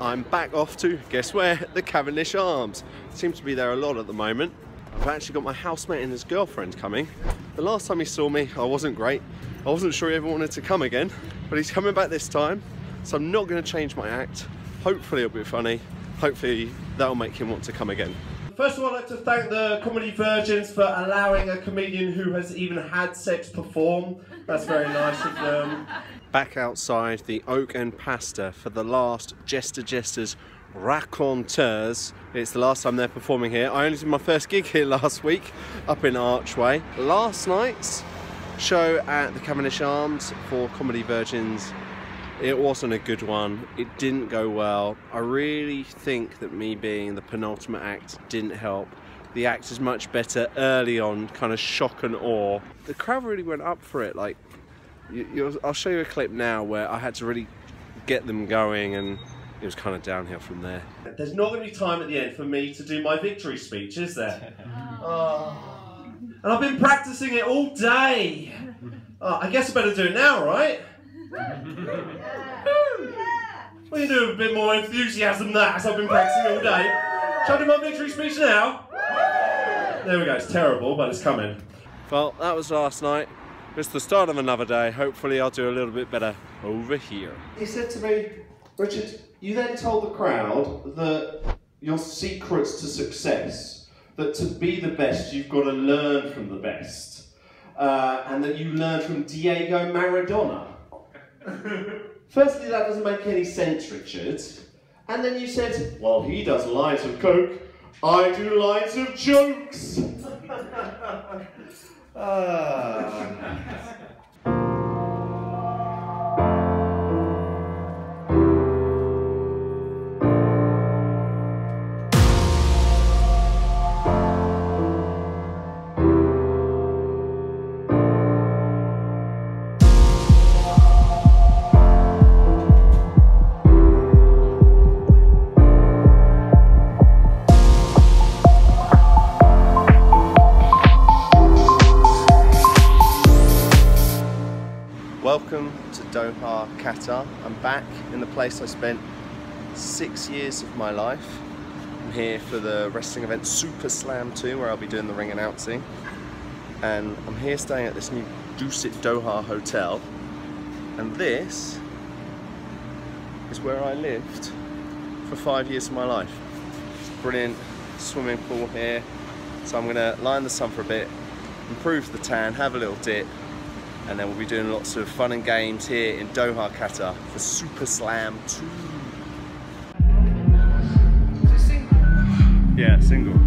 I'm back off to, guess where? The Cavendish Arms. Seems to be there a lot at the moment. I've actually got my housemate and his girlfriend coming. The last time he saw me, I wasn't great. I wasn't sure he ever wanted to come again, but he's coming back this time, so I'm not going to change my act. Hopefully it'll be funny. Hopefully that'll make him want to come again. First of all, I'd like to thank the Comedy Virgins for allowing a comedian who has even had sex perform. That's very nice of them. Back outside the Oak and Pasta for the last Jester Jesters Raconteurs. It's the last time they're performing here. I only did my first gig here last week up in Archway. Last night's show at the Cavendish Arms for Comedy Virgins, it wasn't a good one. It didn't go well. I really think that me being the penultimate act didn't help. The act is much better early on, kind of shock and awe. The crowd really went up for it. Like, I'll show you a clip now where I had to really get them going, and it was kind of downhill from there. There's not going to be time at the end for me to do my victory speech, is there? Oh. And I've been practicing it all day. Oh, I guess I better do it now, right? We can do a bit more enthusiasm than that, as I've been practicing all day. Shall I do my victory speech now? There we go, it's terrible, but it's coming. Well, that was last night. It's the start of another day. Hopefully I'll do a little bit better over here. He said to me, Richard, you then told the crowd that your secrets to success, that to be the best, you've got to learn from the best. And that you learned from Diego Maradona. Firstly, that doesn't make any sense, Richard. And then you said, well, he does lines of coke, I do lines of jokes. Welcome to Doha, Qatar. I'm back in the place I spent 6 years of my life. I'm here for the wrestling event Super Slam 2, where I'll be doing the ring announcing. And I'm here staying at this new Dusit Doha hotel. And this is where I lived for 5 years of my life. It's a brilliant swimming pool here. So I'm gonna lie in the sun for a bit, improve the tan, have a little dip, and then we'll be doing lots of fun and games here in Doha, Qatar for Super Slam 2. Is it single? Yeah, single.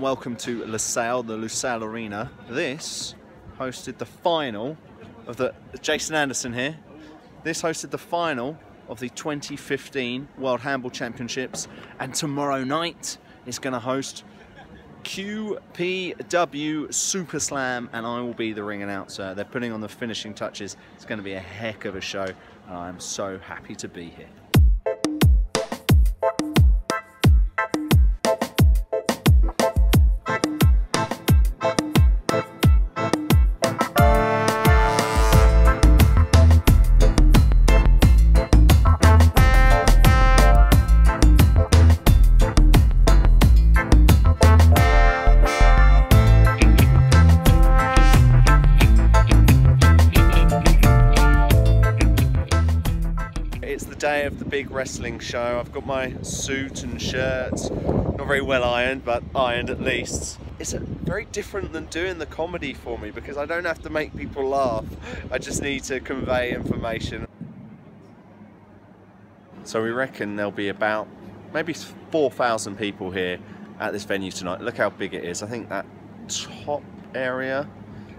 Welcome to Lusail, the Lusail Arena. This hosted the final of the, Jason Anderson here, this hosted the final of the 2015 World Handball Championships, and tomorrow night it's going to host QPW Super Slam, and I will be the ring announcer. They're putting on the finishing touches. It's going to be a heck of a show, and I'm so happy to be here. Day of the big wrestling show. I've got my suit and shirts. Not very well ironed, but ironed at least. It's very different than doing the comedy for me because I don't have to make people laugh. I just need to convey information. So we reckon there'll be about maybe 4,000 people here at this venue tonight. Look how big it is. I think that top area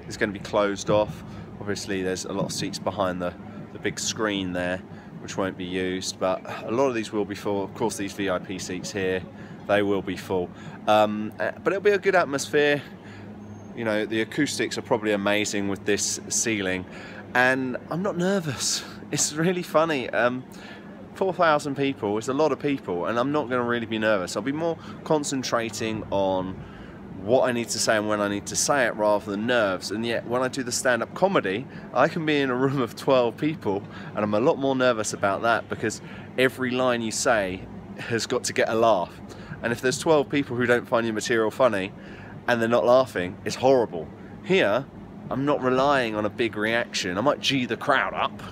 is going to be closed off. Obviously there's a lot of seats behind the big screen there which won't be used, but a lot of these will be full. Of course these VIP seats here, they will be full. But it'll be a good atmosphere. You know, the acoustics are probably amazing with this ceiling, and I'm not nervous. It's really funny. 4,000 people is a lot of people, and I'm not going to really be nervous. I'll be more concentrating on what I need to say and when I need to say it rather than nerves. And yet when I do the stand-up comedy, I can be in a room of 12 people and I'm a lot more nervous about that because every line you say has got to get a laugh. And if there's 12 people who don't find your material funny and they're not laughing, it's horrible. Here, I'm not relying on a big reaction. I might G the crowd up,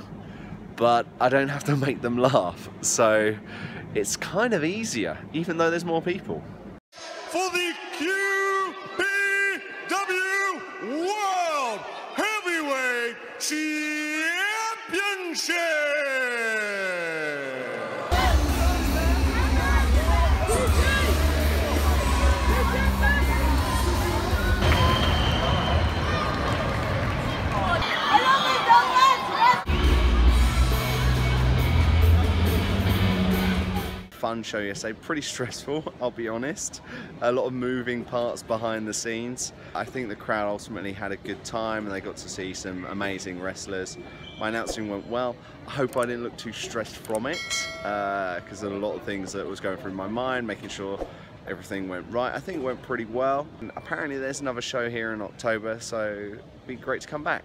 but I don't have to make them laugh. So it's kind of easier, even though there's more people. For the World Heavyweight Championship! Fun show yesterday, pretty stressful, I'll be honest. A lot of moving parts behind the scenes. I think the crowd ultimately had a good time and they got to see some amazing wrestlers. My announcing went well. I hope I didn't look too stressed from it because there were a lot of things that was going through my mind, making sure everything went right. I think it went pretty well. And apparently there's another show here in October, so it'd be great to come back.